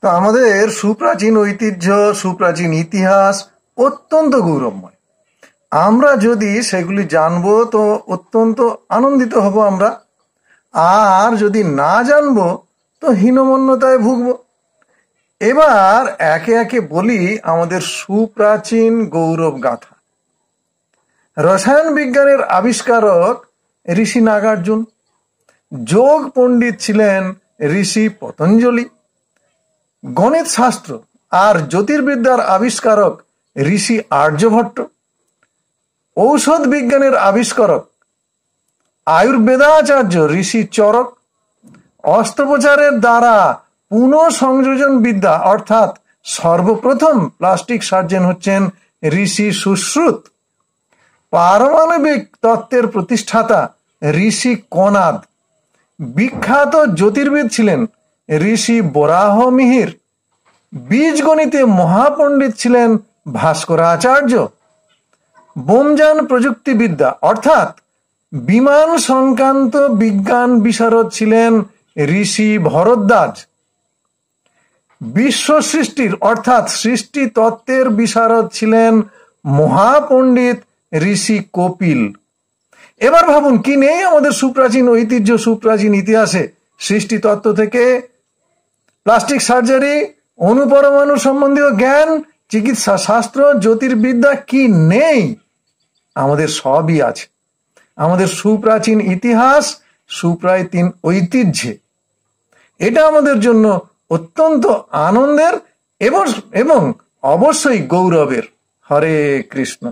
তো আমাদের সুপ্রাচীন ঐতিহ্য, সুপ্রাচীন ইতিহাস অত্যন্ত গৌরবময়। আমরা যদি সেগুলি জানবো তো অত্যন্ত আনন্দিত হব আমরা, আর যদি না জানবো তো হীনমন্যতায় ভুগব। এবার একে একে বলি আমাদের সুপ্রাচীন গৌরব গাথা। রসায়ন বিজ্ঞানের আবিষ্কারক ঋষি নাগার্জুন, যোগ পণ্ডিত ছিলেন ঋষি পতঞ্জলি, গণিত শাস্ত্র আর জ্যোতির্বিদ্যার আবিষ্কারক ঋষি আর্যভট্ট, ঔষধ বিজ্ঞানের আবিষ্কারক আয়ুর্বেদাচার্য ঋষি চরক, অস্ত্রোপচারের দ্বারা পুনঃসংযোজন বিদ্যা অর্থাৎ সর্বপ্রথম প্লাস্টিক সার্জন হচ্ছেন ঋষি সুশ্রুত, পারমাণবিক তত্ত্বের প্রতিষ্ঠাতা ঋষি কনাদ, বিখ্যাত জ্যোতির্বিদ ছিলেন ঋষি বরাহমিহির, বীজগণিতে মহাপণ্ডিত ছিলেন ভাস্করাচার্য, বোমযান প্রযুক্তিবিদ্যা অর্থাৎ বিমান সংক্রান্ত বিজ্ঞান বিশারদ ছিলেন ঋষি ভরদ্বাজ, বিশ্ব সৃষ্টির অর্থাৎ সৃষ্টি তত্ত্বের বিশারদ ছিলেন মহাপণ্ডিত ঋষি কপিল। এবার ভাবুন কি নেই আমাদের সুপ্রাচীন ঐতিহ্য, সুপ্রাচীন ইতিহাসে। সৃষ্টি তত্ত্ব থেকে প্লাস্টিক সার্জারি, অণুপরমাণু সম্বন্ধীয় জ্ঞান, চিকিৎসা শাস্ত্র, জ্যোতির্বিদ্যা কি নেই? আমাদের সবই আছে। আমাদের সুপ্রাচীন ইতিহাস, সুপ্রাচীন ঐতিহ্যে এটা আমাদের জন্য অত্যন্ত আনন্দের এবং অবশ্যই গৌরবের। হরে কৃষ্ণ।